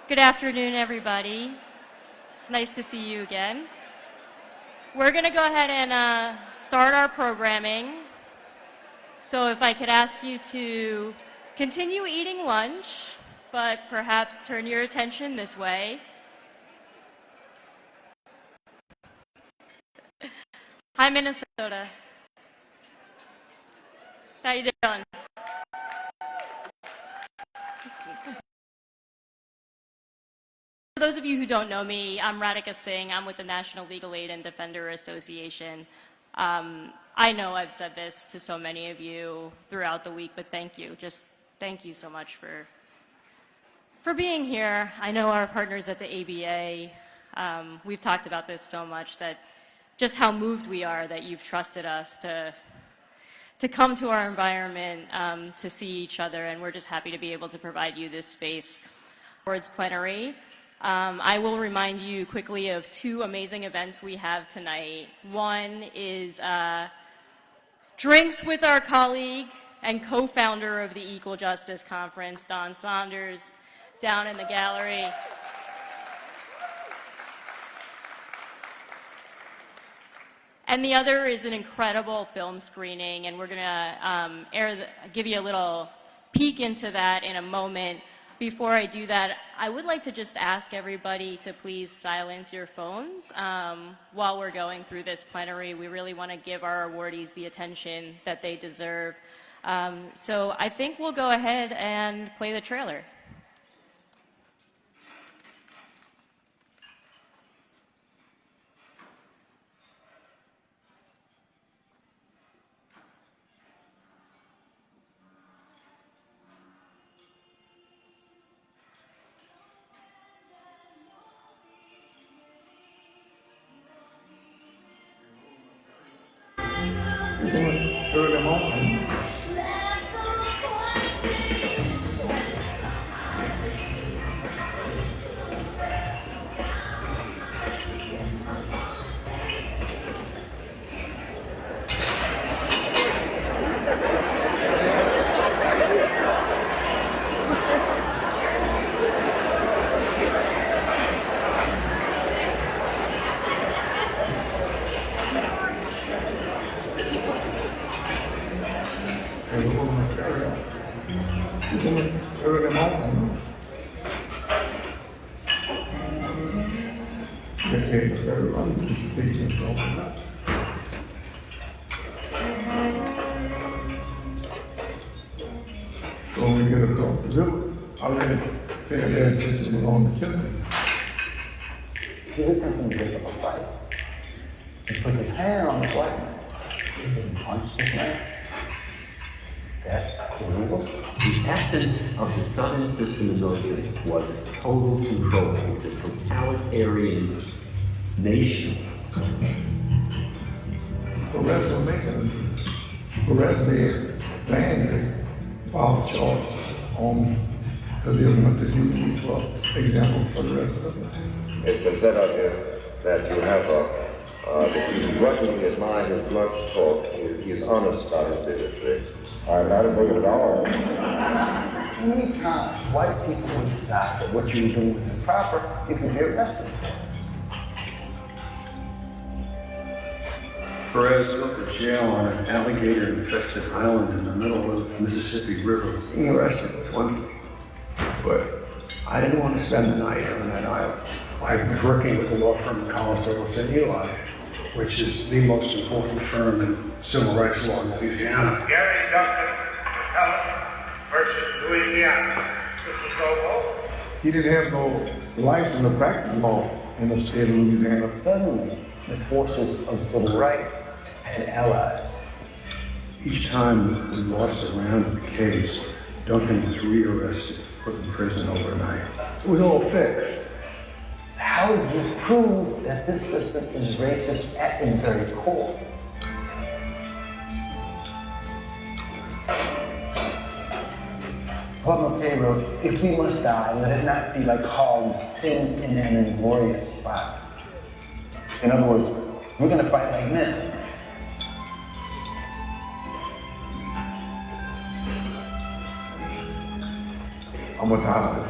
Good afternoon, everybody. It's nice to see you again. We're going to go ahead and start our programming. So if I could ask you to continue eating lunch, but perhaps turn your attention this way. Hi, Minnesota. How you doing? For those of you who don't know me, I'm Radhika Singh. I'm with the National Legal Aid and Defender Association. I know I've said this to so many of you throughout the week, but thank you. Just thank you so much for being here. I know our partners at the ABA, we've talked about this so much, that just how moved we are that you've trusted us to come to our environment, to see each other, and we're just happy to be able to provide you this space. Awards plenary. I will remind you quickly of two amazing events we have tonight. One is drinks with our colleague and co-founder of the Equal Justice Conference, Don Saunders, down in the gallery. And the other is an incredible film screening, and we're going to give you a little peek into that in a moment. Before I do that, I would like to just ask everybody to please silence your phones while we're going through this plenary. We really want to give our awardees the attention that they deserve. So I think we'll go ahead and play the trailer. Early morning. Early morning. So when we get across the river, I let it say that system on the kitchen. He's attempting to break up a fight. He puts his hand on the white man. He can punch this man. That's illegal. The essence of the Southern System Association was total control. It was a totalitarian nation. Arrested landry filed charges on the element that you use for example for the rest of them. It's been said out here that you have that he's working his mind, his blood talk, he's honest about his bigotry. I'm not a bigot at all. Anytime white people will decide that what you're doing is improper, you can be arrested. Perez went to jail on an alligator-infested island in the middle of the Mississippi River. Being arrested was one thing, but I didn't want to spend the night on that island. I was working with the law firm Collins Douglas and Eli, which is the most important firm in civil rights law in Louisiana. Gary Duncan versus Louisiana. Mr. Sobo. He didn't have no license to practice law in the state of Louisiana. Suddenly, the forces of civil rights had allies. Each time we lost a round of the case, Duncan was rearrested, put in prison overnight. It was all fixed. How do you prove that this system is racist at its very core? Plummer Pay wrote, if we must die, let it not be like hogs pinned in an inglorious spot. In other words, we're going to fight like men. I'm a doctor.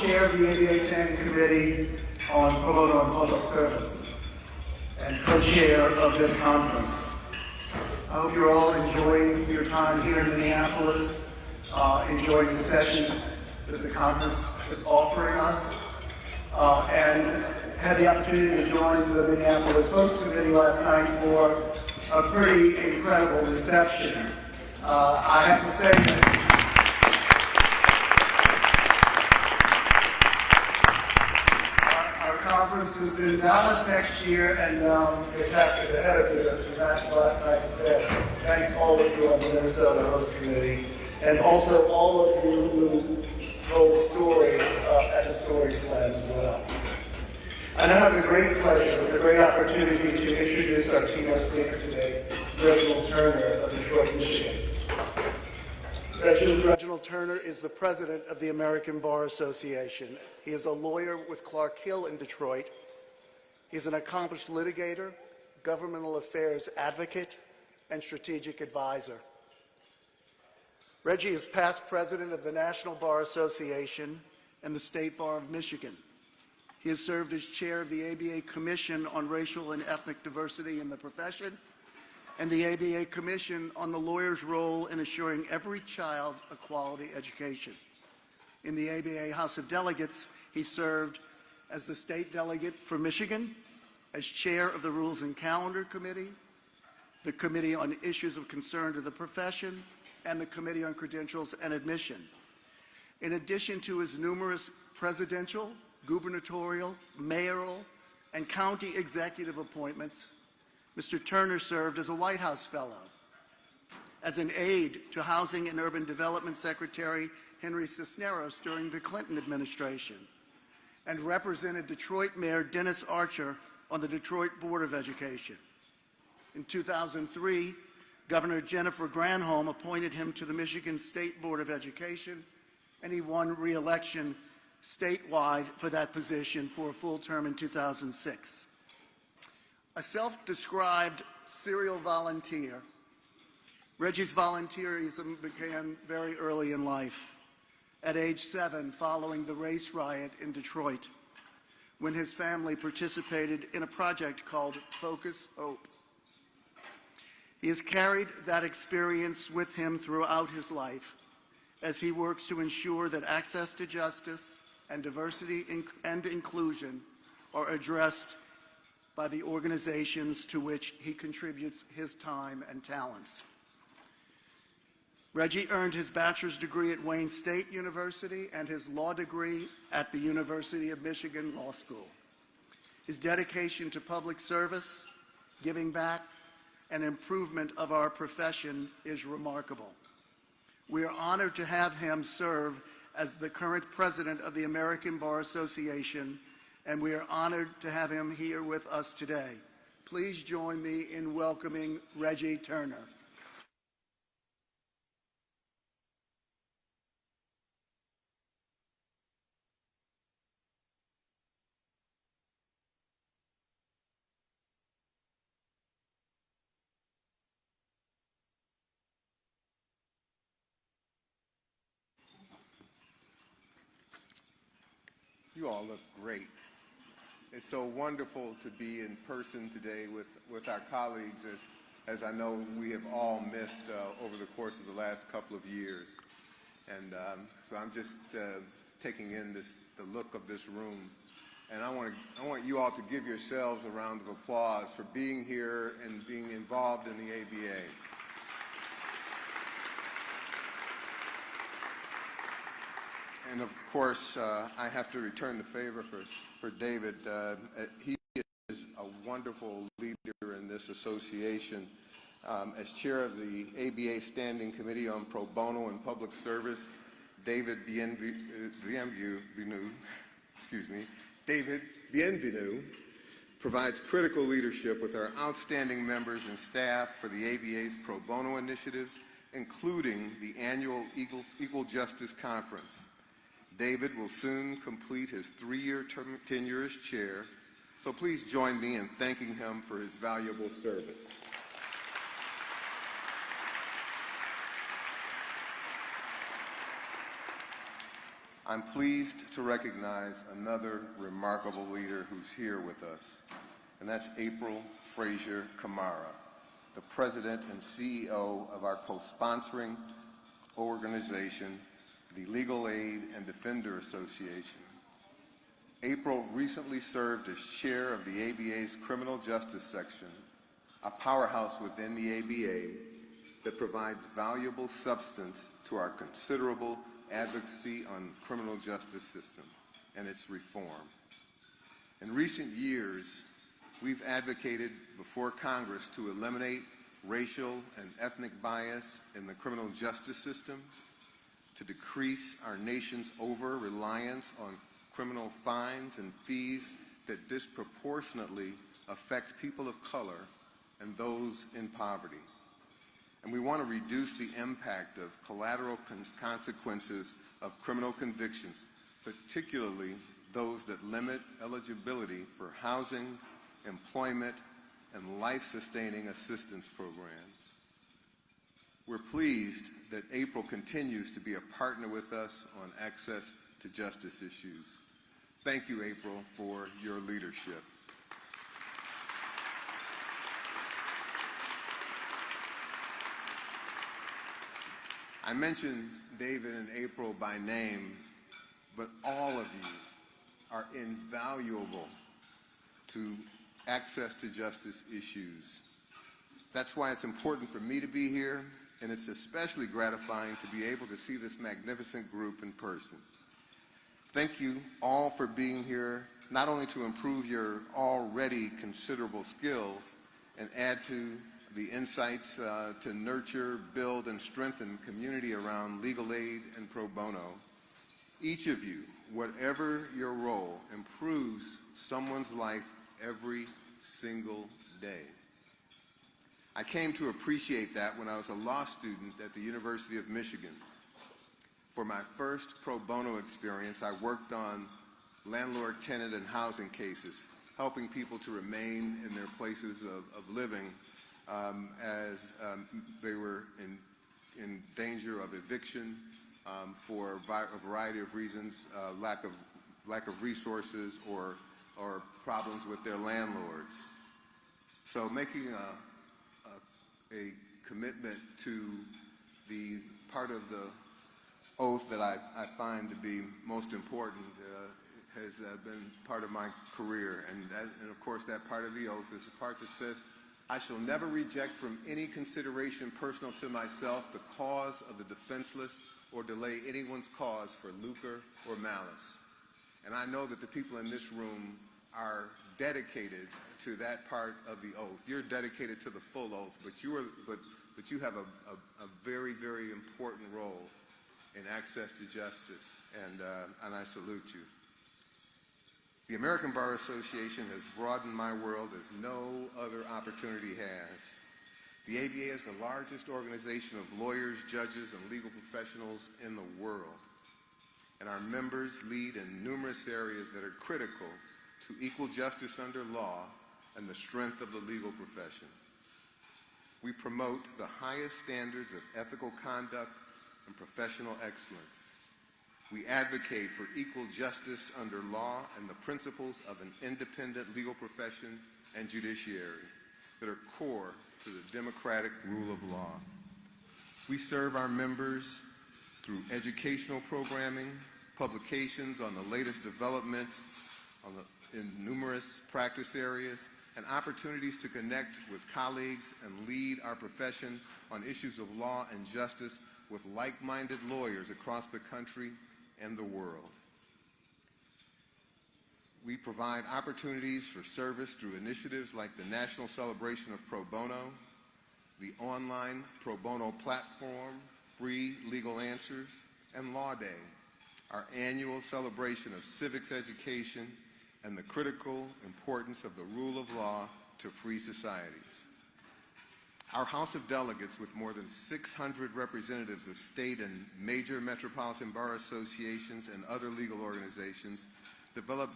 chair of the ABA Standing Committee on Pro Bono and Public Service and co-chair of this conference. I hope you're all enjoying your time here in Minneapolis, enjoying the sessions that the conference is offering us, and had the opportunity to join the Minneapolis Host Committee last night for a pretty incredible reception. I have to say that our conference is in Dallas next year, and your task is ahead of you to match last night's event. Thank all of you on the Minnesota Host Committee, and also all of you who told stories at the Story Slam as well. And I have the great pleasure, the great opportunity to introduce our keynote speaker today, Reginald Turner of Detroit, Michigan. Reginald Turner is the president of the American Bar Association. He is a lawyer with Clark Hill in Detroit. He's an accomplished litigator, governmental affairs advocate, and strategic advisor. Reggie is past president of the National Bar Association and the State Bar of Michigan. He has served as chair of the ABA Commission on Racial and Ethnic Diversity in the Profession and the ABA Commission on the lawyer's role in assuring every child a quality education. In the ABA House of Delegates, he served as the state delegate for Michigan, as chair of the Rules and Calendar Committee, the Committee on Issues of Concern to the Profession, and the Committee on Credentials and Admission. In addition to his numerous presidential, gubernatorial, mayoral, and county executive appointments, Mr. Turner served as a White House Fellow, as an aide to Housing and Urban Development Secretary Henry Cisneros during the Clinton administration, and represented Detroit Mayor Dennis Archer on the Detroit Board of Education. In 2003, Governor Jennifer Granholm appointed him to the Michigan State Board of Education, and he won re-election statewide for that position for a full term in 2006. A self-described serial volunteer, Reggie's volunteerism began very early in life, at age 7 following the race riot in Detroit, when his family participated in a project called Focus Hope. He has carried that experience with him throughout his life as he works to ensure that access to justice and diversity and inclusion are addressed by the organizations to which he contributes his time and talents. Reggie earned his bachelor's degree at Wayne State University and his law degree at the University of Michigan Law School. His dedication to public service, giving back, and improvement of our profession is remarkable. We are honored to have him serve as the current president of the American Bar Association, and we are honored to have him here with us today. Please join me in welcoming Reggie Turner. You all look great. It's so wonderful to be in person today with our colleagues, as I know we have all missed over the course of the last couple of years. And so I'm just taking in the look of this room. And I want you all to give yourselves a round of applause for being here and being involved in the ABA. And of course, I have to return the favor for David. He is a wonderful leader in this association. As chair of the ABA Standing Committee on Pro Bono and Public Service, David Bienvenu provides critical leadership with our outstanding members and staff for the ABA's Pro Bono initiatives, including the annual Equal Justice Conference. David will soon complete his 3-year tenure as chair, so please join me in thanking him for his valuable service. he, is, I'm pleased to recognize another remarkable leader who's here with us, and that's April Frazier Kamara, the president and CEO of our co-sponsoring organization, the Legal Aid and Defender Association. April recently served as chair of the ABA's Criminal Justice Section, a powerhouse within the ABA that provides valuable substance to our considerable advocacy on criminal justice system and its reform. In recent years, we've advocated before Congress to eliminate racial and ethnic bias in the criminal justice system, to decrease our nation's over-reliance on criminal fines and fees that disproportionately affect people of color and those in poverty. And we want to reduce the impact of collateral consequences of criminal convictions, particularly those that limit eligibility for housing, employment, and life-sustaining assistance programs. We're pleased that April continues to be a partner with us on access to justice issues. Thank you, April, for your leadership. I mentioned David and April by name, but all of you are invaluable to access to justice issues. That's why it's important for me to be here, and it's especially gratifying to be able to see this magnificent group in person. Thank you all for being here, not only to improve your already considerable skills and add to the insights to nurture, build, and strengthen community around legal aid and pro bono. Each of you, whatever your role, improves someone's life every single day. I came to appreciate that when I was a law student at the University of Michigan. For my first pro bono experience, I worked on landlord, tenant, and housing cases, helping people to remain in their places of living as they were in danger of eviction for a variety of reasons, lack of resources or problems with their landlords. So making a commitment to the part of the oath that I find to be most important has been part of my career. And of course, that part of the oath is the part that says, I shall never reject from any consideration personal to myself the cause of the defenseless or delay anyone's cause for lucre or malice. And I know that the people in this room are dedicated to that part of the oath. You're dedicated to the full oath, but you have a very, very important role in access to justice, and I salute you. The American Bar Association has broadened my world as no other opportunity has. The ABA is the largest organization of lawyers, judges, and legal professionals in the world. And our members lead in numerous areas that are critical to equal justice under law and the strength of the legal profession. We promote the highest standards of ethical conduct and professional excellence. We advocate for equal justice under law and the principles of an independent legal profession and judiciary that are core to the democratic rule of law. We serve our members through educational programming, publications on the latest developments in numerous practice areas, and opportunities to connect with colleagues and lead our profession on issues of law and justice with like-minded lawyers across the country and the world. We provide opportunities for service through initiatives like the National Celebration of Pro Bono, the online pro bono platform, Free Legal Answers, and Law Day, our annual celebration of civics education and the critical importance of the rule of law to free societies. Our House of Delegates, with more than 600 representatives of state and major metropolitan bar associations and other legal organizations, develops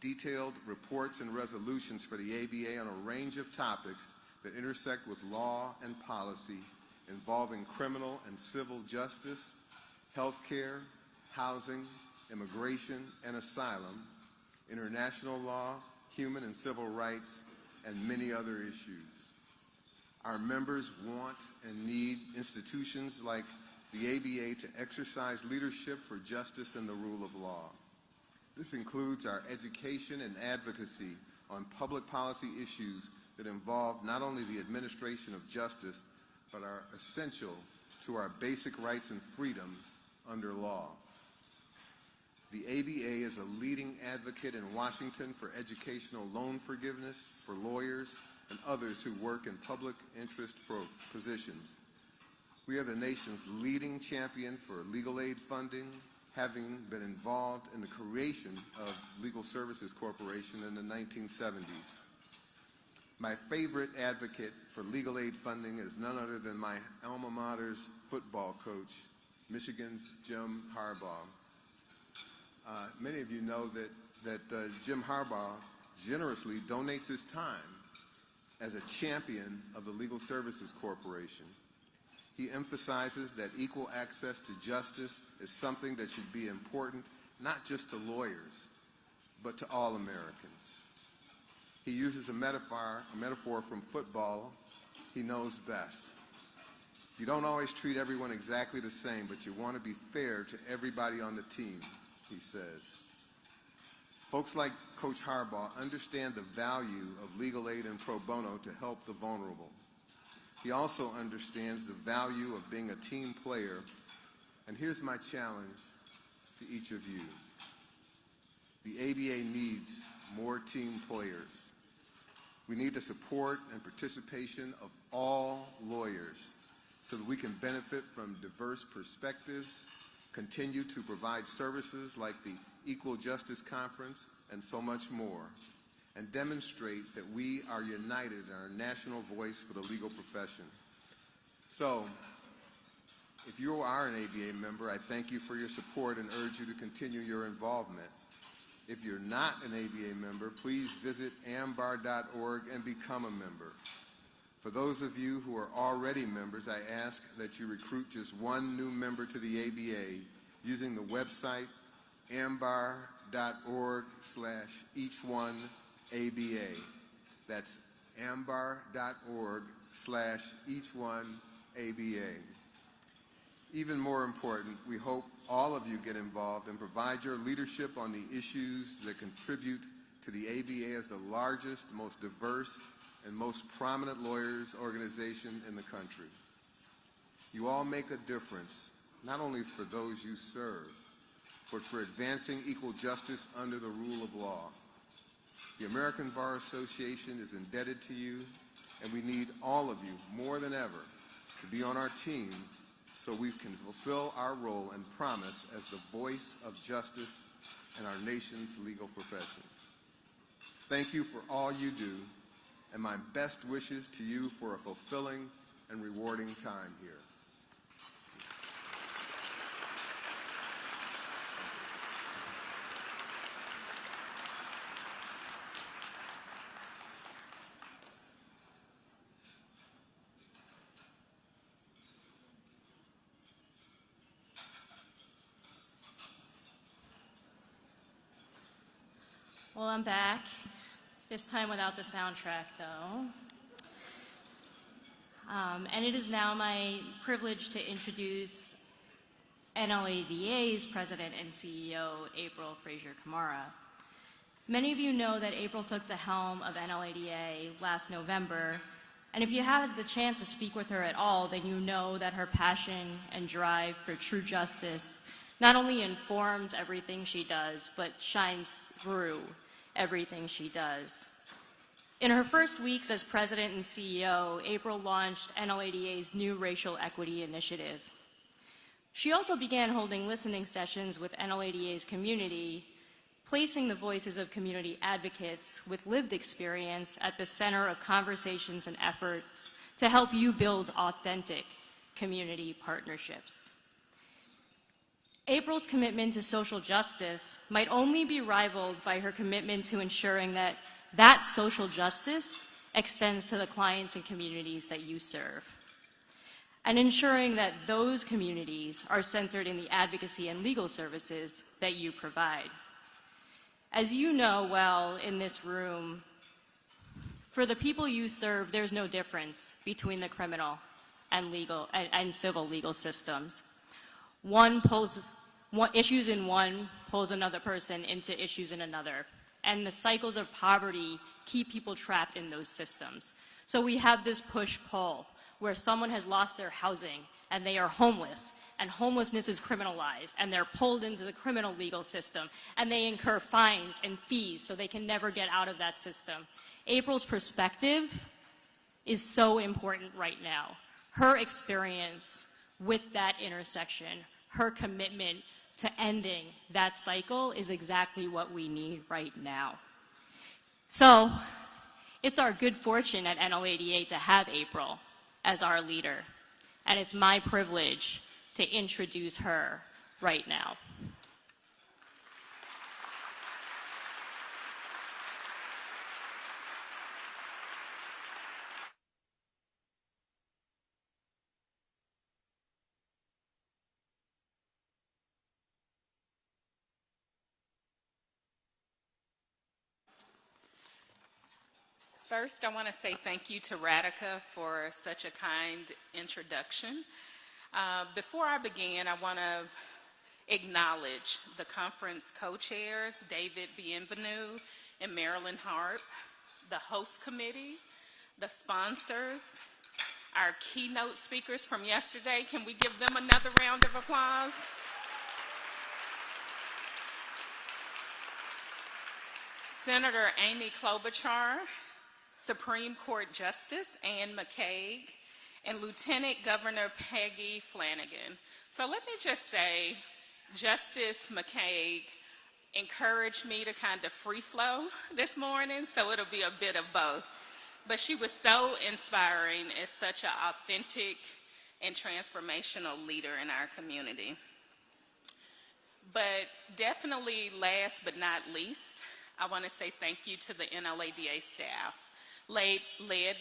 detailed reports and resolutions for the ABA on a range of topics that intersect with law and policy involving criminal and civil justice, healthcare, housing, immigration and asylum, international law, human and civil rights, and many other issues. Our members want and need institutions like the ABA to exercise leadership for justice and the rule of law. This includes our education and advocacy on public policy issues that involve not only the administration of justice, but are essential to our basic rights and freedoms under law. The ABA is a leading advocate in Washington for educational loan forgiveness for lawyers and others who work in public interest positions. We are the nation's leading champion for legal aid funding, having been involved in the creation of Legal Services Corporation in the 1970s. My favorite advocate for legal aid funding is none other than my alma mater's football coach, Michigan's Jim Harbaugh. Many of you know that Jim Harbaugh generously donates his time as a champion of the Legal Services Corporation. He emphasizes that equal access to justice is something that should be important not just to lawyers, but to all Americans. He uses a metaphor from football he knows best. You don't always treat everyone exactly the same, but you want to be fair to everybody on the team, he says. Folks like Coach Harbaugh understand the value of legal aid and pro bono to help the vulnerable. He also understands the value of being a team player. And here's my challenge to each of you. The ABA needs more team players. We need the support and participation of all lawyers so that we can benefit from diverse perspectives, continue to provide services like the Equal Justice Conference, and so much more, and demonstrate that we are united in our national voice for the legal profession. So, if you are an ABA member, I thank you for your support and urge you to continue your involvement. If you're not an ABA member, please visit ambar.org and become a member. For those of you who are already members, I ask that you recruit just one new member to the ABA using the website ambar.org/each1ABA. That's ambar.org/each1ABA. Even more important, we hope all of you get involved and provide your leadership on the issues that contribute to the ABA as the largest, most diverse, and most prominent lawyers organization in the country. You all make a difference, not only for those you serve, but for advancing equal justice under the rule of law. The American Bar Association is indebted to you, and we need all of you more than ever to be on our team so we can fulfill our role and promise as the voice of justice in our nation's legal profession. Thank you for all you do, and my best wishes to you for a fulfilling and rewarding time here. Well, I'm back, this time without the soundtrack, though. And it is now my privilege to introduce NLADA's President and CEO, April Frazier Kamara. Many of you know that April took the helm of NLADA last November, and if you had the chance to speak with her at all, then you know that her passion and drive for true justice not only informs everything she does, but shines through everything she does. In her first weeks as president and CEO, April launched NLADA's new racial equity initiative. She also began holding listening sessions with NLADA's community, placing the voices of community advocates with lived experience at the center of conversations and efforts to help you build authentic community partnerships. April's commitment to social justice might only be rivaled by her commitment to ensuring that that social justice extends to the clients and communities that you serve. and ensuring that those communities are centered in the advocacy and legal services that you provide. As you know well in this room, for the people you serve, there's no difference between the criminal and legal and civil legal systems. Issues in one pulls another person into issues in another, and the cycles of poverty keep people trapped in those systems. So we have this push-pull where someone has lost their housing and they are homeless, and homelessness is criminalized, and they're pulled into the criminal legal system, and they incur fines and fees so they can never get out of that system. April's perspective is so important right now. Her experience with that intersection, her commitment to ending that cycle is exactly what we need right now. So it's our good fortune at NLADA to have April as our leader, and it's my privilege to introduce her right now. First, I want to say thank you to Radhika for such a kind introduction. Before I begin, I want to acknowledge the conference co-chairs, David Bienvenu and Marilyn Harp, the host committee, the sponsors, our keynote speakers from yesterday. Can we give them another round of applause? Senator Amy Klobuchar, Supreme Court Justice Ann McCaig, and Lieutenant Governor Peggy Flanagan. So let me just say, Justice McCaig encouraged me to kind of free flow this morning, so it'll be a bit of both. But she was so inspiring as such an authentic and transformational leader in our community. But definitely last but not least, I want to say thank you to the NLADA staff, led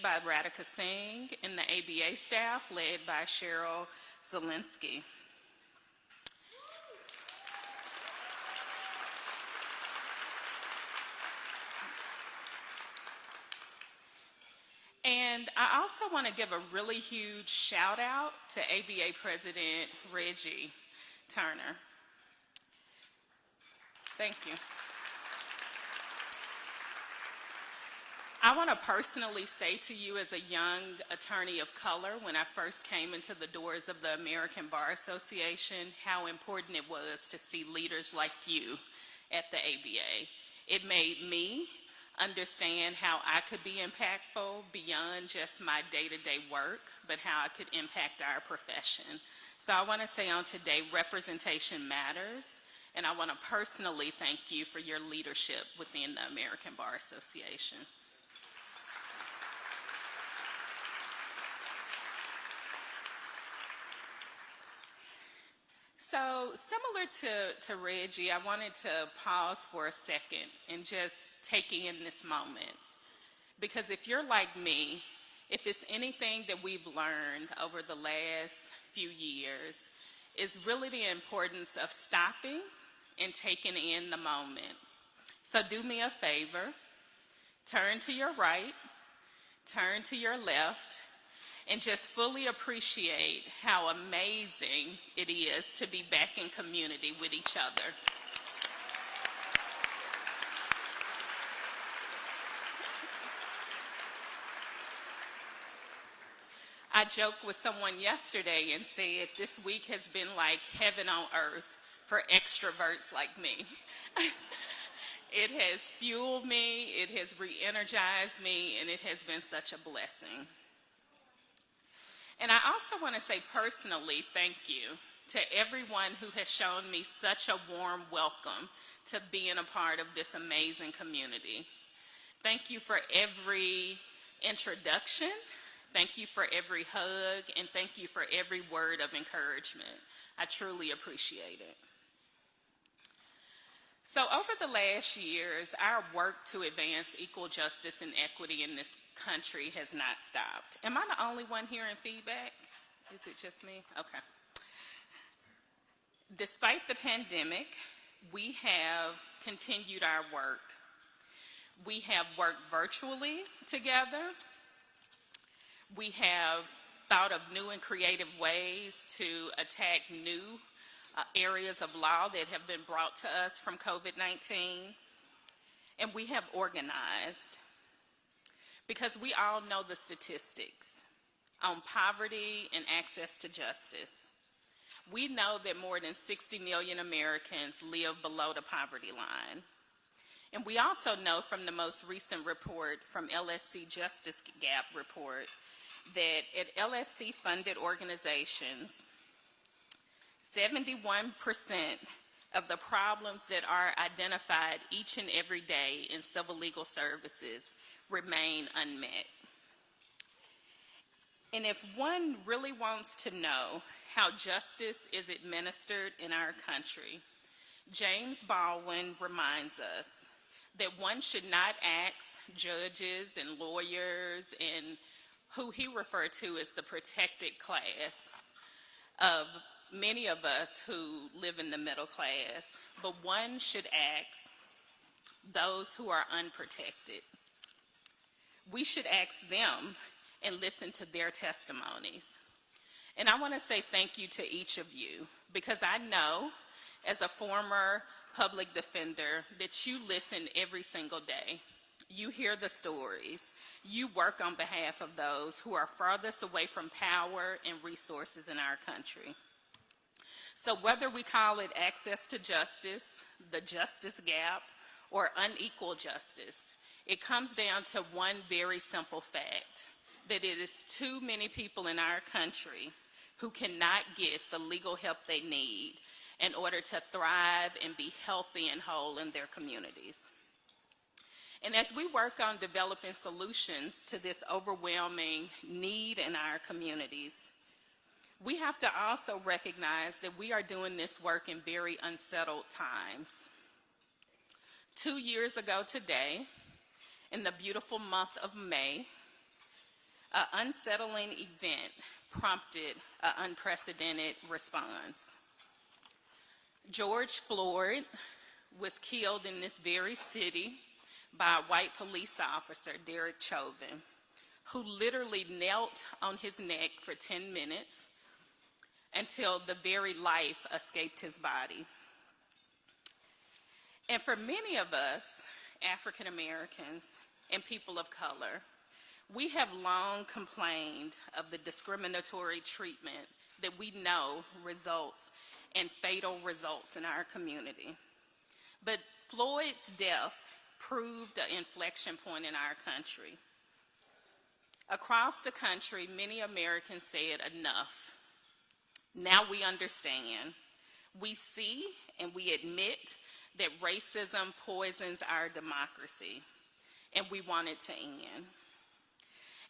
by Radhika Singh, and the ABA staff, led by Sheryl Zielinski. And I also want to give a really huge shout out to ABA President Reggie Turner. Thank you. I want to personally say to you as a young attorney of color, when I first came into the doors of the American Bar Association, how important it was to see leaders like you at the ABA. It made me understand how I could be impactful beyond just my day-to-day work, but how I could impact our profession. So I want to say on today, representation matters, and I want to personally thank you for your leadership within the American Bar Association. So similar to Reggie, I wanted to pause for a second and just take in this moment. Because if you're like me, if it's anything that we've learned over the last few years, is really the importance of stopping and taking in the moment. So do me a favor, turn to your right, turn to your left, and just fully appreciate how amazing it is to be back in community with each other. I joked with someone yesterday and said this week has been like heaven on earth for extroverts like me. It has fueled me, it has re-energized me, and it has been such a blessing. And I also want to say personally thank you to everyone who has shown me such a warm welcome to being a part of this amazing community. Thank you for every introduction, thank you for every hug, and thank you for every word of encouragement. I truly appreciate it. So over the last years, our work to advance equal justice and equity in this country has not stopped. Am I the only one hearing feedback? Is it just me? Okay. Despite the pandemic, we have continued our work. We have worked virtually together. We have thought of new and creative ways to attack new areas of law that have been brought to us from COVID-19. And we have organized, because we all know the statistics on poverty and access to justice. We know that more than 60 million Americans live below the poverty line. And we also know from the most recent report from LSC Justice Gap report that at LSC-funded organizations, 71% of the problems that are identified each and every day in civil legal services remain unmet. And if one really wants to know how justice is administered in our country, James Baldwin reminds us that one should not ask judges and lawyers and who he referred to as the protected class of many of us who live in the middle class, but one should ask those who are unprotected. We should ask them and listen to their testimonies. And I want to say thank you to each of you, because I know as a former public defender that you listen every single day. You hear the stories. You work on behalf of those who are farthest away from power and resources in our country. So whether we call it access to justice, the justice gap, or unequal justice, it comes down to one very simple fact, that it is too many people in our country who cannot get the legal help they need in order to thrive and be healthy and whole in their communities. And as we work on developing solutions to this overwhelming need in our communities, we have to also recognize that we are doing this work in very unsettled times. 2 years ago today, in the beautiful month of May, an unsettling event prompted an unprecedented response. George Floyd was killed in this very city by a white police officer, Derek Chauvin, who literally knelt on his neck for 10 minutes until the very life escaped his body. And for many of us, African Americans and people of color, we have long complained of the discriminatory treatment that we know results in fatal results in our community. But Floyd's death proved an inflection point in our country. Across the country, many Americans said enough. Now we understand. We see and we admit that racism poisons our democracy, and we want it to end.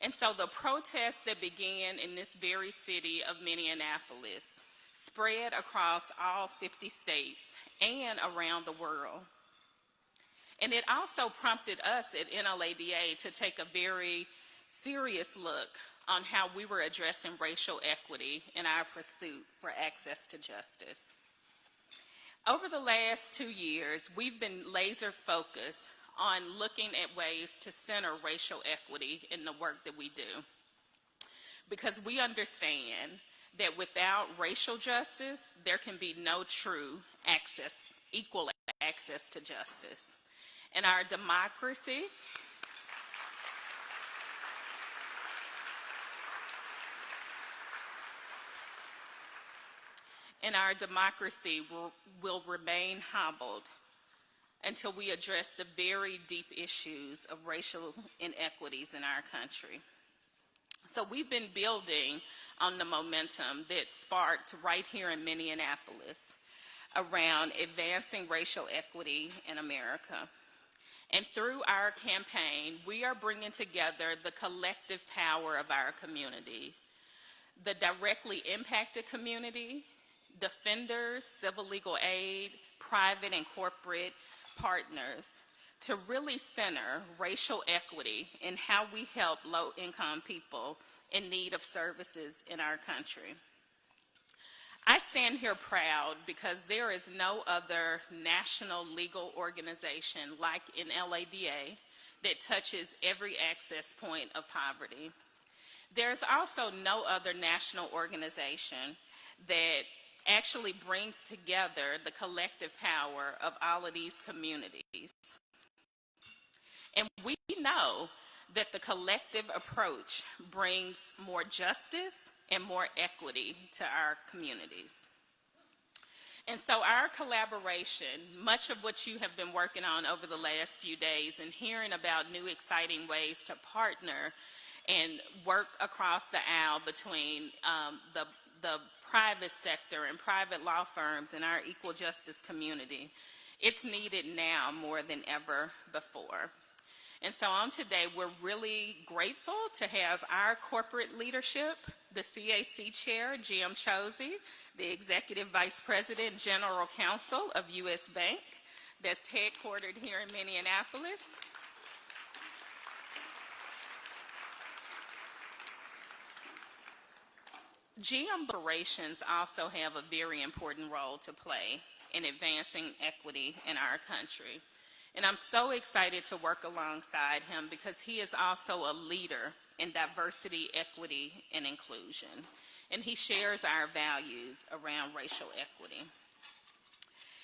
And so the protests that began in this very city of Minneapolis spread across all 50 states and around the world. And it also prompted us at NLADA to take a very serious look on how we were addressing racial equity in our pursuit for access to justice. Over the last 2 years, we've been laser focused on looking at ways to center racial equity in the work that we do. Because we understand that without racial justice, there can be no true access, equal access to justice. And our democracy will remain hobbled until we address the very deep issues of racial inequities in our country. So we've been building on the momentum that sparked right here in Minneapolis around advancing racial equity in America. And through our campaign, we are bringing together the collective power of our community, the directly impacted community, defenders, civil legal aid, private and corporate partners, to really center racial equity in how we help low-income people in need of services in our country. I stand here proud because there is no other national legal organization like NLADA that touches every access point of poverty. There's also no other national organization that actually brings together the collective power of all of these communities. And we know that the collective approach brings more justice and more equity to our communities. And so our collaboration, much of what you have been working on over the last few days and hearing about new exciting ways to partner and work across the aisle between the private sector and private law firms in our equal justice community, it's needed now more than ever before. And so on today, we're really grateful to have our corporate leadership, the CAC Chair, Jim Chosey, the Executive Vice President, General Counsel of U.S. Bank, that's headquartered here in Minneapolis. GM operations also have a very important role to play in advancing equity in our country. And I'm so excited to work alongside him because he is also a leader in diversity, equity, and inclusion. And he shares our values around racial equity.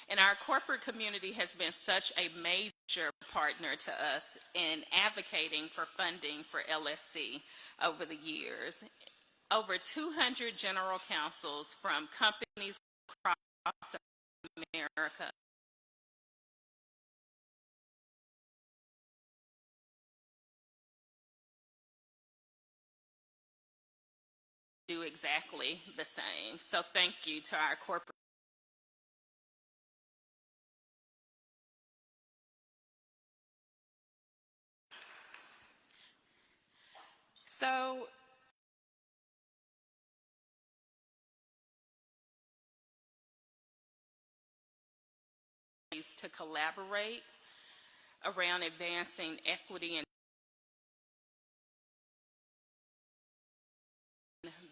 And our corporate community has been such a major partner to us in advocating for funding for LSC over the years. Over 200 general counsels from companies across America do exactly the same. So thank you to our corporate. So to collaborate around advancing equity and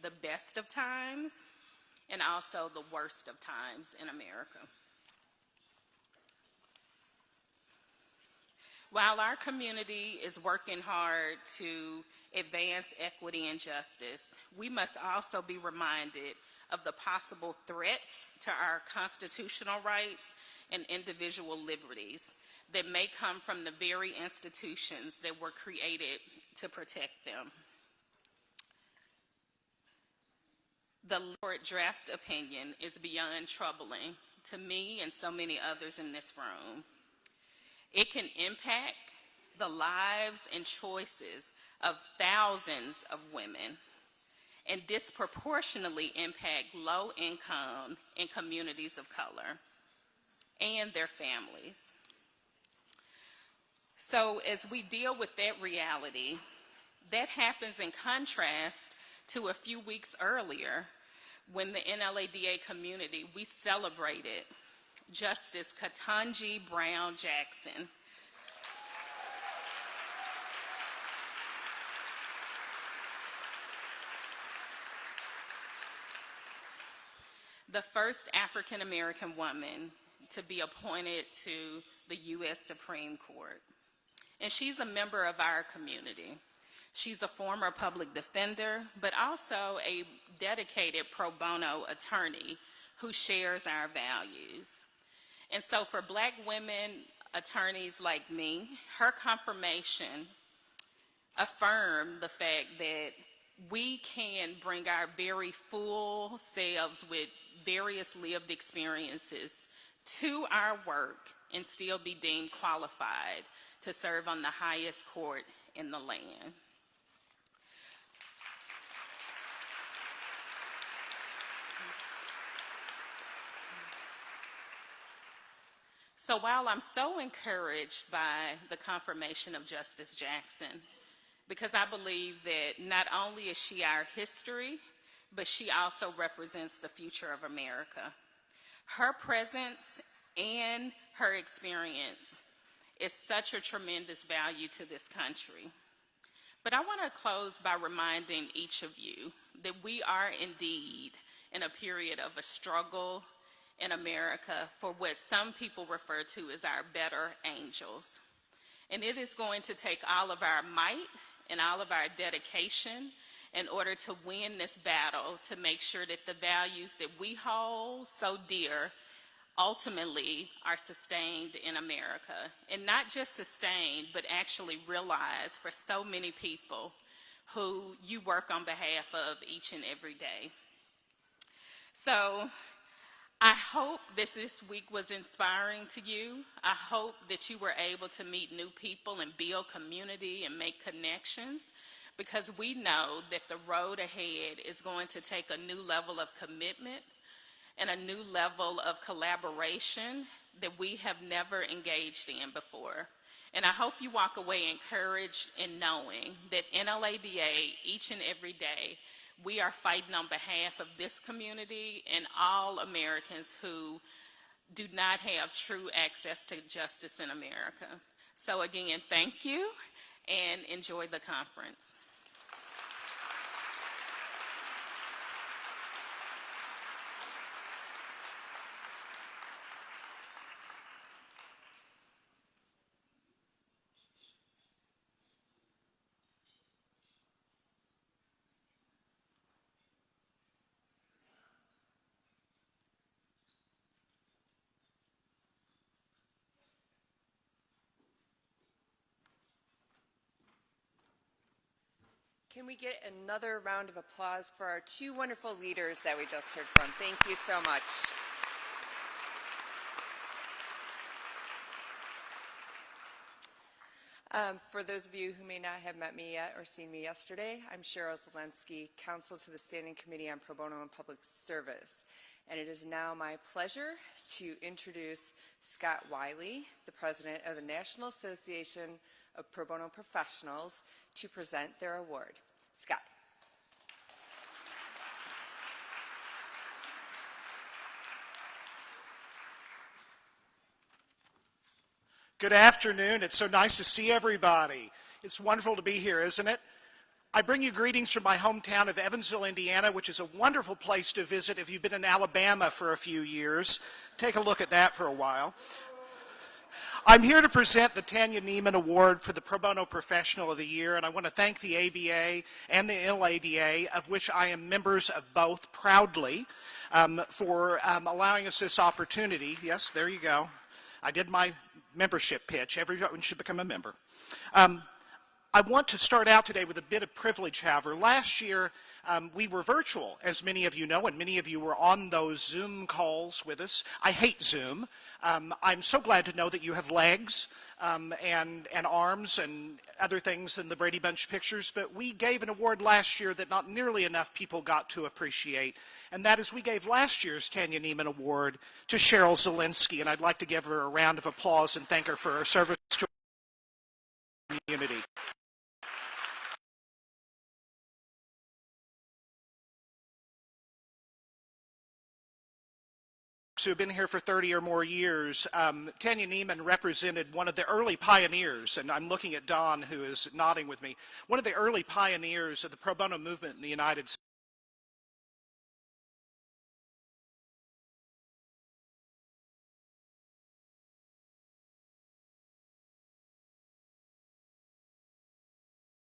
the best of times and also the worst of times in America. While our community is working hard to advance equity and justice, we must also be reminded of the possible threats to our constitutional rights and individual liberties that may come from the very institutions that were created to protect them. The court draft opinion is beyond troubling to me and so many others in this room. It can impact the lives and choices of thousands of women and disproportionately impact low income and communities of color and their families. So as we deal with that reality, that happens in contrast to a few weeks earlier when the NLADA community, we celebrated Justice Ketanji Brown Jackson. The first African-American woman to be appointed to the U.S. Supreme Court. And she's a member of our community. She's a former public defender, but also a dedicated pro bono attorney who shares our values. And so for Black women attorneys like me, her confirmation affirmed the fact that we can bring our very full selves with various lived experiences to our work and still be deemed qualified to serve on the highest court in the land. So while I'm so encouraged by the confirmation of Justice Jackson, because I believe that not only is she our history, but she also represents the future of America. Her presence and her experience is such a tremendous value to this country. But I want to close by reminding each of you that we are indeed in a period of a struggle in America for what some people refer to as our better angels. And it is going to take all of our might and all of our dedication in order to win this battle, to make sure that the values that we hold so dear ultimately are sustained in America. And not just sustained, but actually realized for so many people who you work on behalf of each and every day. So I hope that this week was inspiring to you. I hope that you were able to meet new people and build community and make connections, because we know that the road ahead is going to take a new level of commitment and a new level of collaboration that we have never engaged in before. And I hope you walk away encouraged in knowing that NLADA, each and every day, we are fighting on behalf of this community and all Americans who do not have true access to justice in America. So again, thank you and enjoy the conference. Can we get another round of applause for our two wonderful leaders that we just heard from? Thank you so much. For those of you who may not have met me yet or seen me yesterday, I'm Sheryl Zielinski, Counsel to the Standing Committee on Pro Bono and Public Service. And it is now my pleasure to introduce Scott Wiley, the President of the National Association of Pro Bono Professionals, to present their award. Scott. Good afternoon. It's so nice to see everybody. It's wonderful to be here, isn't it? I bring you greetings from my hometown of Evansville, Indiana, which is a wonderful place to visit if you've been in Alabama for a few years. Take a look at that for a while. I'm here to present the Tanya Neiman Award for the Pro Bono Professional of the Year, and I want to thank the ABA and the NLADA, of which I am members of both, proudly, for allowing us this opportunity. Yes, there you go. I did my membership pitch. Everyone should become a member. I want to start out today with a bit of privilege, however. Last year, we were virtual, as many of you know, and many of you were on those Zoom calls with us. I hate Zoom. I'm so glad to know that you have legs and arms and other things than the Brady Bunch pictures, but we gave an award last year that not nearly enough people got to appreciate, and that is we gave last year's Tanya Neiman Award to Sheryl Zielinski, and I'd like to give her a round of applause and thank her for her service to our community. Who have been here for 30 or more years, Tanya Neiman represented one of the early pioneers, and I'm looking at Don, who is nodding with me, one of the early pioneers of the pro bono movement in the United States.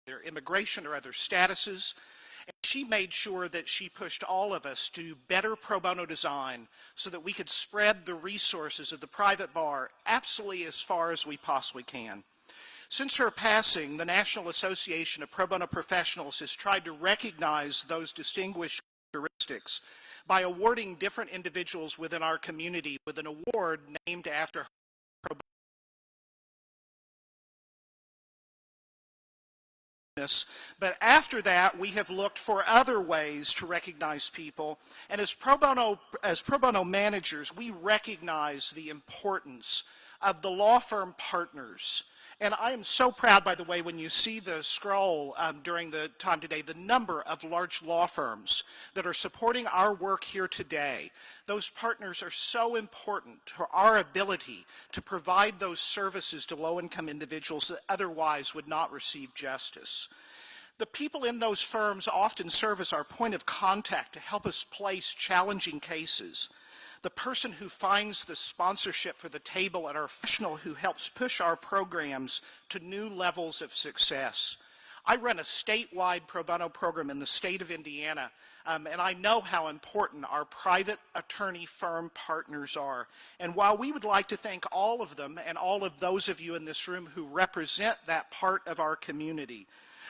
Their immigration or other statuses. And she made sure that she pushed all of us to better pro bono design so that we could spread the resources of the private bar absolutely as far as we possibly can. Since her passing, the National Association of Pro Bono Professionals has tried to recognize those distinguished characteristics by awarding different individuals within our community with an award named after her. But after that, we have looked for other ways to recognize people, and as pro bono managers, we recognize the importance of the law firm partners And I am so proud, by the way, when you see the scroll during the time today, the number of large law firms that are supporting our work here today. Those partners are so important to our ability to provide those services to low-income individuals that otherwise would not receive justice. The people in those firms often serve as our point of contact to help us place challenging cases. The person who finds the sponsorship for the table and our professional who helps push our programs to new levels of success. I run a statewide pro bono program in the state of Indiana, and I know how important our private attorney firm partners are. And while we would like to thank all of them and all of those of you in this room who represent that part of our community,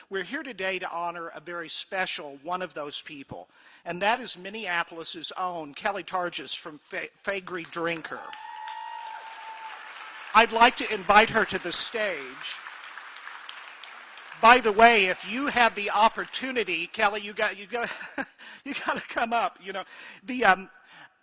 we're here today to honor a very special one of those people, and that is Minneapolis's own Kelly Targis from Frazier Drinker. I'd like to invite her to the stage. By the way, if you have the opportunity, Kelly, you got to come up. You know,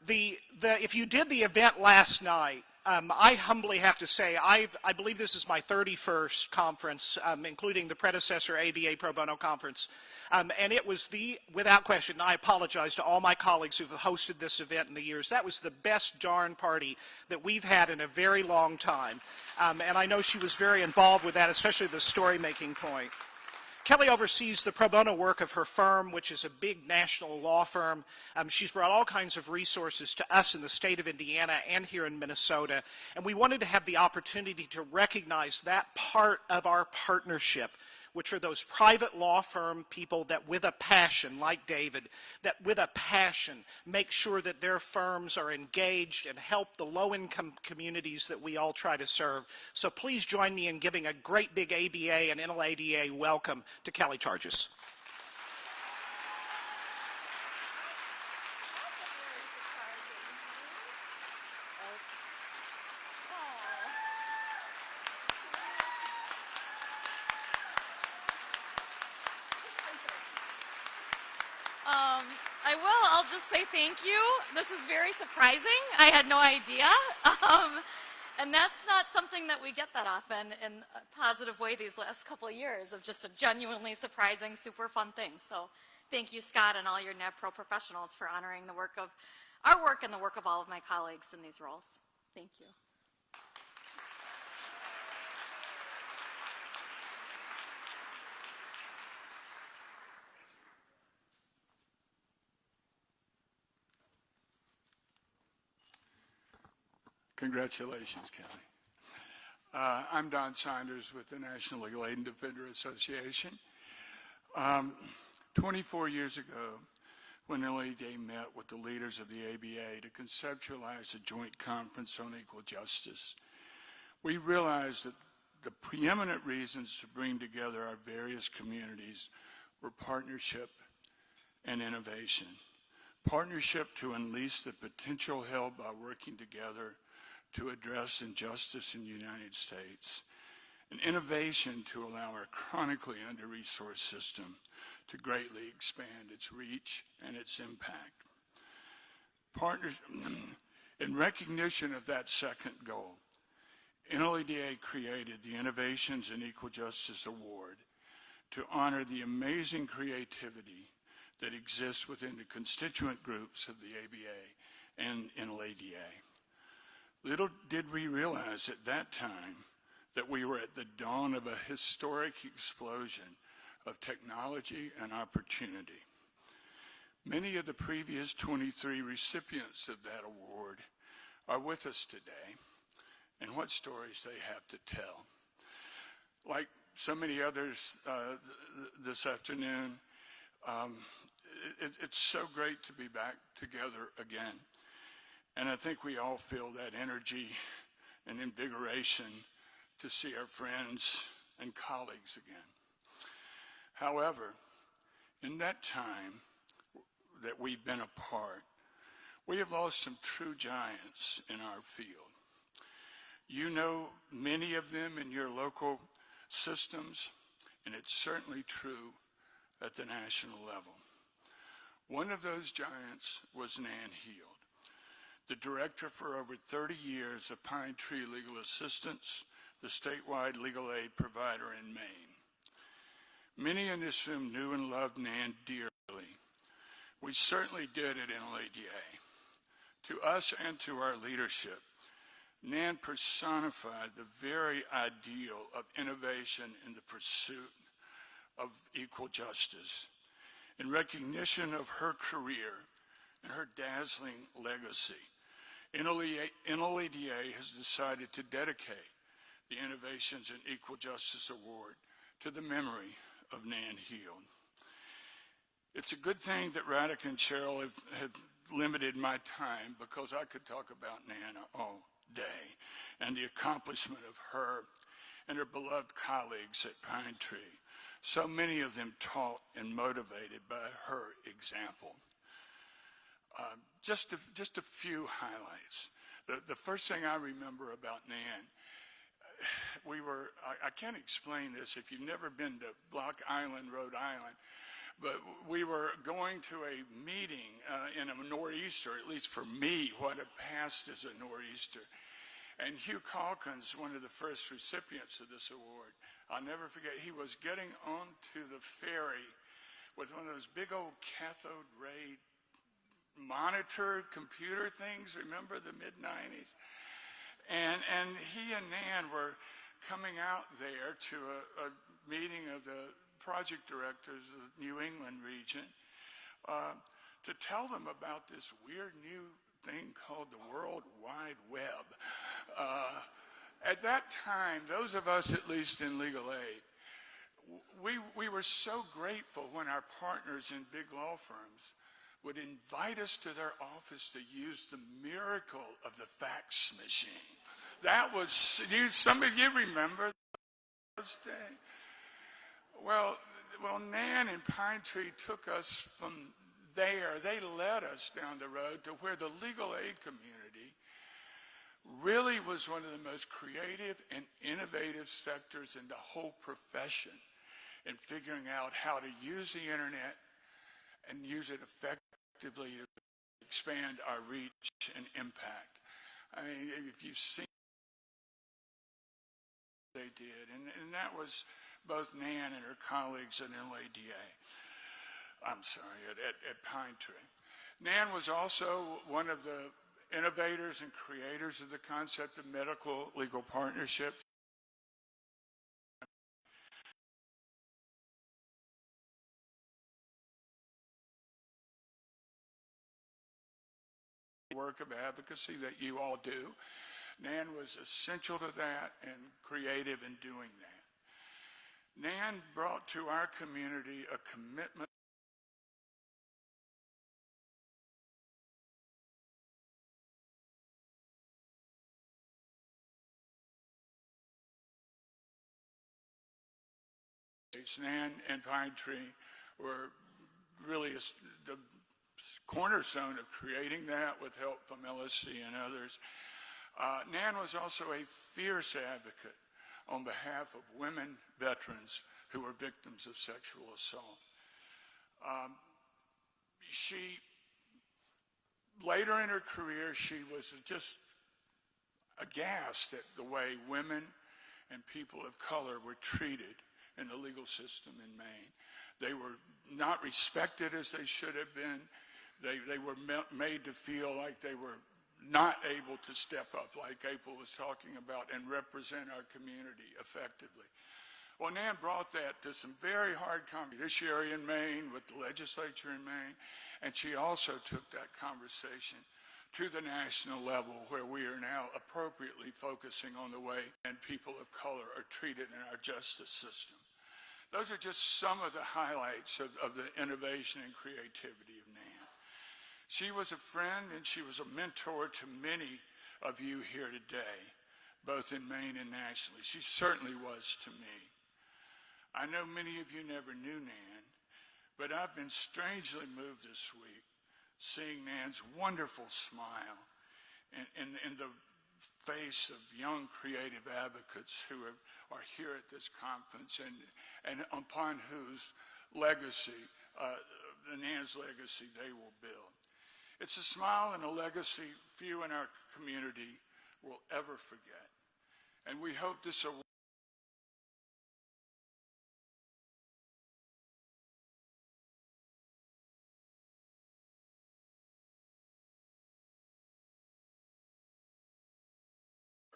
if you did the event last night, I humbly have to say, I believe this is my 31st conference, including the predecessor ABA Pro Bono Conference. And it was without question, I apologize to all my colleagues who've hosted this event in the years, that was the best darn party that we've had in a very long time. And I know she was very involved with that, especially the story-making point. Kelly oversees the pro bono work of her firm, which is a big national law firm. She's brought all kinds of resources to us in the state of Indiana and here in Minnesota. And we wanted to have the opportunity to recognize that part of our partnership, which are those private law firm people that with a passion, like David, that with a passion make sure that their firms are engaged and help the low-income communities that we all try to serve. So please join me in giving a great big ABA and NLADA welcome to Kelly Targis. I'll just say thank you. This is very surprising. I had no idea. And that's not something that we get that often in a positive way these last couple of years, of just a genuinely surprising, super fun thing. So thank you, Scott, and all your NABPRO professionals for honoring the work of our work and the work of all of my colleagues in these roles. Thank you. Congratulations, Kelly. I'm Don Saunders with the National Legal Aid and Defender Association. 24 years ago, when NLADA met with the leaders of the ABA to conceptualize a joint conference on equal justice, we realized that the preeminent reasons to bring together our various communities were partnership and innovation. Partnership to unleash the potential held by working together to address injustice in the United States, and innovation to allow our chronically under-resourced system to greatly expand its reach and its impact. Partners, in recognition of that second goal, NLADA created the Innovations in Equal Justice Award to honor the amazing creativity that exists within the constituent groups of the ABA and NLADA. Little did we realize at that time that we were at the dawn of a historic explosion of technology and opportunity. Many of the previous 23 recipients of that award are with us today, and what stories they have to tell. Like so many others this afternoon, it's so great to be back together again. And I think we all feel that energy and invigoration to see our friends and colleagues again. However, in that time that we've been apart, we have lost some true giants in our field. You know many of them in your local systems, and it's certainly true at the national level. One of those giants was Nan Heald, the director for over 30 years of Pine Tree Legal Assistance, the statewide legal aid provider in Maine. Many in this room knew and loved Nan dearly. We certainly did at NLADA. To us and to our leadership, Nan personified the very ideal of innovation in the pursuit of equal justice. In recognition of her career and her dazzling legacy, NLADA has decided to dedicate the Innovations in Equal Justice Award to the memory of Nan Heald. It's a good thing that Radhika and Sheryl have limited my time, because I could talk about Nan all day and the accomplishment of her and her beloved colleagues at Pine Tree. So many of them taught and motivated by her example. Just a few highlights. The first thing I remember about Nan, I can't explain this if you've never been to Block Island, Rhode Island, but we were going to a meeting in a nor'easter, at least for me, what had passed as a nor'easter. And Hugh Calkins, one of the first recipients of this award, I'll never forget, he was getting onto the ferry with one of those big old cathode ray monitor computer things, remember the mid-90s? And he and Nan were coming out there to a meeting of the project directors of the New England region to tell them about this weird new thing called the World Wide Web. At that time, those of us, at least in legal aid, we were so grateful when our partners in big law firms would invite us to their office to use the miracle of the fax machine. That was, some of you remember those days. Well, Nan and Pine Tree took us from there. They led us down the road to where the legal aid community really was one of the most creative and innovative sectors in the whole profession in figuring out how to use the internet and use it effectively to expand our reach and impact. I mean, if you've seen they did, and that was both Nan and her colleagues at NLADA. I'm sorry, at Pine Tree. Nan was also one of the innovators and creators of the concept of medical legal partnerships. Work of advocacy that you all do. Nan was essential to that and creative in doing that. Nan brought to our community a commitment Nan and Pine Tree were really the cornerstone of creating that with help from LSC and others. Nan was also a fierce advocate on behalf of women veterans who were victims of sexual assault. Later in her career, she was just aghast at the way women and people of color were treated in the legal system in Maine. They were not respected as they should have been. They were made to feel like they were not able to step up, like April was talking about, and represent our community effectively. Well, Nan brought that to some very hard judiciary in Maine, with the legislature in Maine, and she also took that conversation to the national level, where we are now appropriately focusing on the way and people of color are treated in our justice system. Those are just some of the highlights of the innovation and creativity of Nan. She was a friend and she was a mentor to many of you here today, both in Maine and nationally. She certainly was to me. I know many of you never knew Nan, but I've been strangely moved this week seeing Nan's wonderful smile in the face of young creative advocates who are here at this conference and upon whose legacy, Nan's legacy, they will build. It's a smile and a legacy few in our community will ever forget. And we hope this award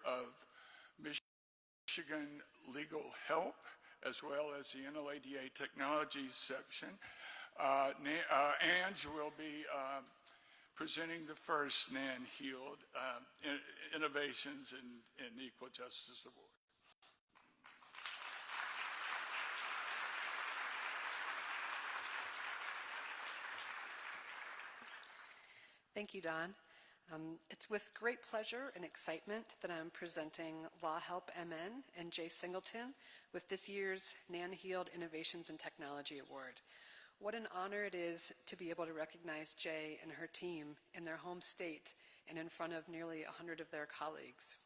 of Michigan Legal Help, as well as the NLADA Technology section. Ange will be presenting the first Nan Healed Innovations in Equal Justice Award. Thank you, Don. It's with great pleasure and excitement that I'm presenting Law Help MN and Jay Singleton with this year's Nan Healed Innovations in Technology Award. What an honor it is to be able to recognize Jay and her team in their home state and in front of nearly 100 of their colleagues.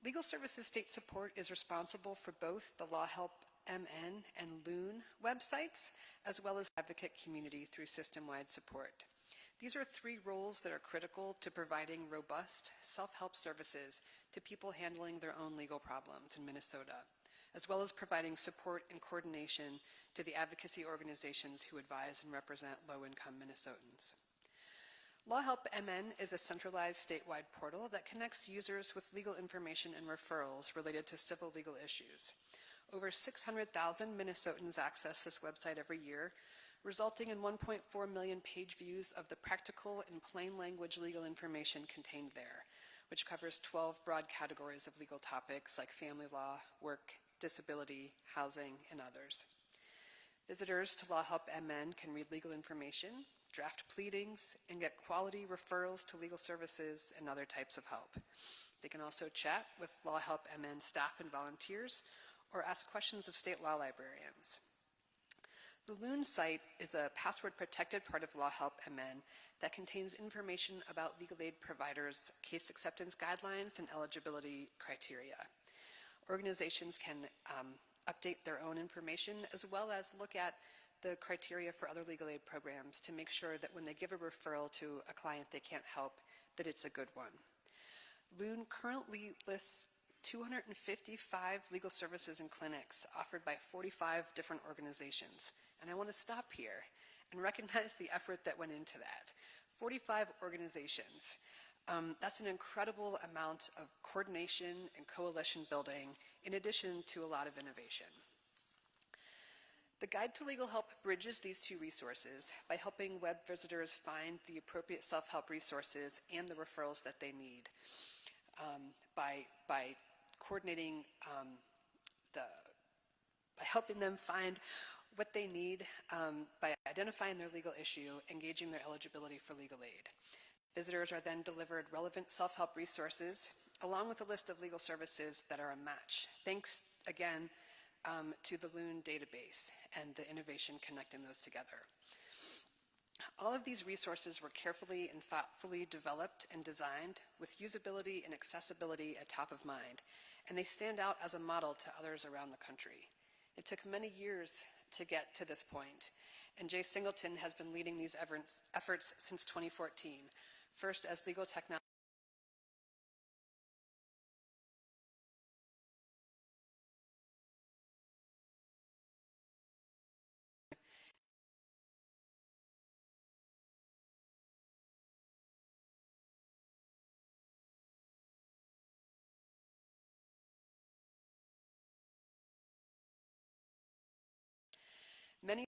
Legal Services State Support is responsible for both the Law Help MN and Loon websites, as well as advocate community through system-wide support. These are three roles that are critical to providing robust self-help services to people handling their own legal problems in Minnesota, as well as providing support and coordination to the advocacy organizations who advise and represent low-income Minnesotans. Law Help MN is a centralized statewide portal that connects users with legal information and referrals related to civil legal issues. Over 600,000 Minnesotans access this website every year, resulting in 1.4 million page views of the practical and plain language legal information contained there, which covers 12 broad categories of legal topics like family law, work, disability, housing, and others. Visitors to Law Help MN can read legal information, draft pleadings, and get quality referrals to legal services and other types of help. They can also chat with Law Help MN staff and volunteers or ask questions of state law librarians. The Loon site is a password-protected part of Law Help MN that contains information about legal aid providers' case acceptance guidelines and eligibility criteria. Organizations can update their own information as well as look at the criteria for other legal aid programs to make sure that when they give a referral to a client they can't help, that it's a good one. Loon currently lists 255 legal services and clinics offered by 45 different organizations. And I want to stop here and recognize the effort that went into that. 45 organizations. That's an incredible amount of coordination and coalition building, in addition to a lot of innovation. The Guide to Legal Help bridges these two resources by helping web visitors find the appropriate self-help resources and the referrals that they need by coordinating by helping them find what they need by identifying their legal issue, engaging their eligibility for legal aid. Visitors are then delivered relevant self-help resources along with a list of legal services that are a match. Thanks again to the Loon database and the innovation connecting those together. All of these resources were carefully and thoughtfully developed and designed with usability and accessibility at top of mind, and they stand out as a model to others around the country. It took many years to get to this point, and Jay Singleton has been leading these efforts since 2014, first as legal technology many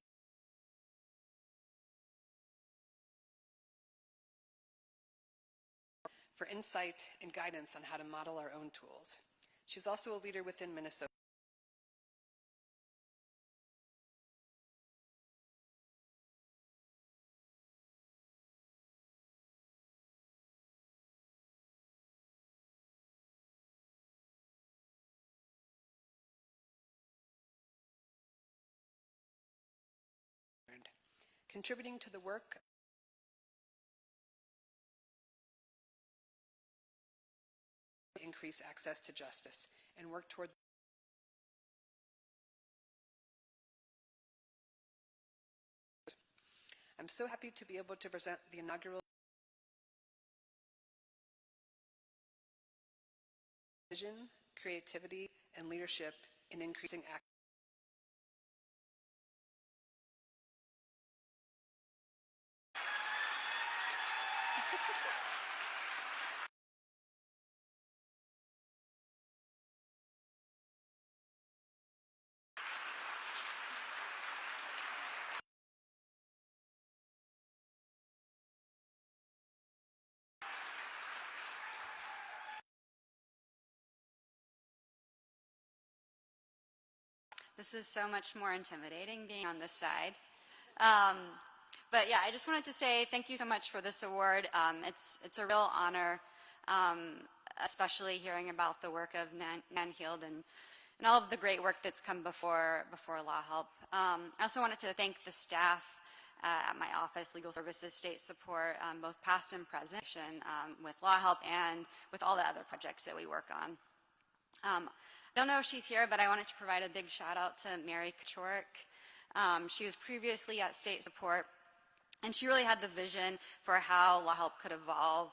for insight and guidance on how to model our own tools. She's also a leader within Minnesota. Contributing to the work increase access to justice and work toward I'm so happy to be able to present the inaugural vision, creativity, and leadership in increasing access. This is so much more intimidating being on this side. But yeah, I just wanted to say thank you so much for this award. It's a real honor, especially hearing about the work of Nan Heald and all of the great work that's come before Law Help. I also wanted to thank the staff at my office, Legal Services, State Support, both past and present, with Law Help and with all the other projects that we work on. I don't know if she's here, but I wanted to provide a big shout out to Mary Kachorik. She was previously at State Support, and she really had the vision for how Law Help could evolve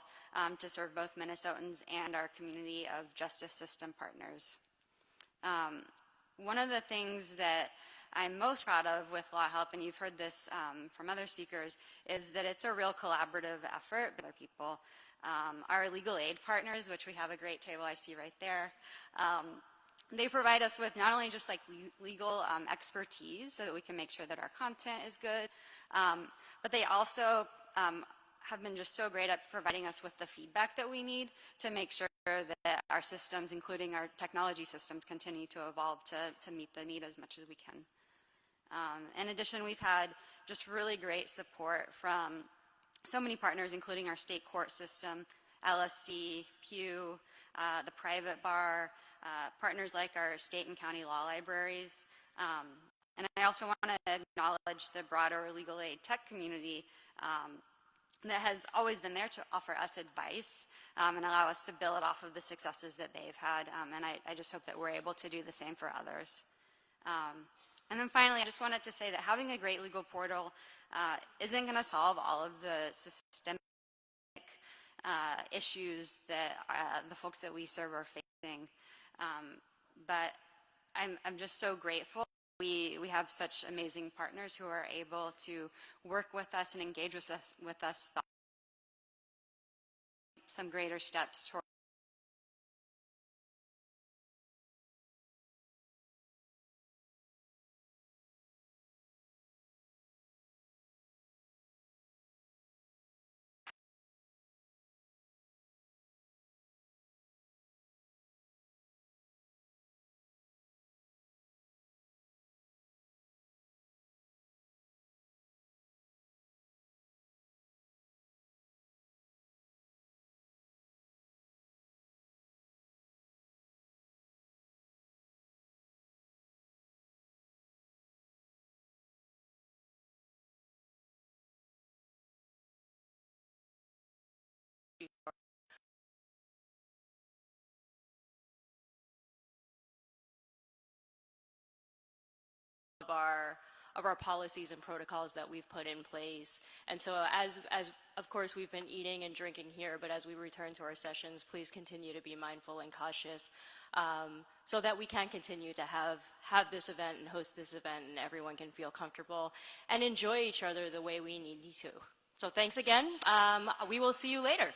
to serve both Minnesotans and our community of justice system partners. One of the things that I'm most proud of with Law Help, and you've heard this from other speakers, is that it's a real collaborative effort with other people. Our legal aid partners, which we have a great table I see right there, they provide us with not only just like legal expertise so that we can make sure that our content is good, but they also have been just so great at providing us with the feedback that we need to make sure that our systems, including our technology systems, continue to evolve to meet the need as much as we can. In addition, we've had just really great support from so many partners, including our state court system, LSC, Pew, the private bar, partners like our state and county law libraries. And I also want to acknowledge the broader legal aid tech community that has always been there to offer us advice and allow us to build off of the successes that they've had. And I just hope that we're able to do the same for others. And then finally, I just wanted to say that having a great legal portal isn't going to solve all of the systemic issues that the folks that we serve are facing. But I'm just so grateful. We have such amazing partners who are able to work with us and engage with us some greater steps toward of our policies and protocols that we've put in place. And so as of course we've been eating and drinking here, but as we return to our sessions, please continue to be mindful and cautious so that we can continue to have this event and host this event and everyone can feel comfortable and enjoy each other the way we need to. So thanks again. We will see you later.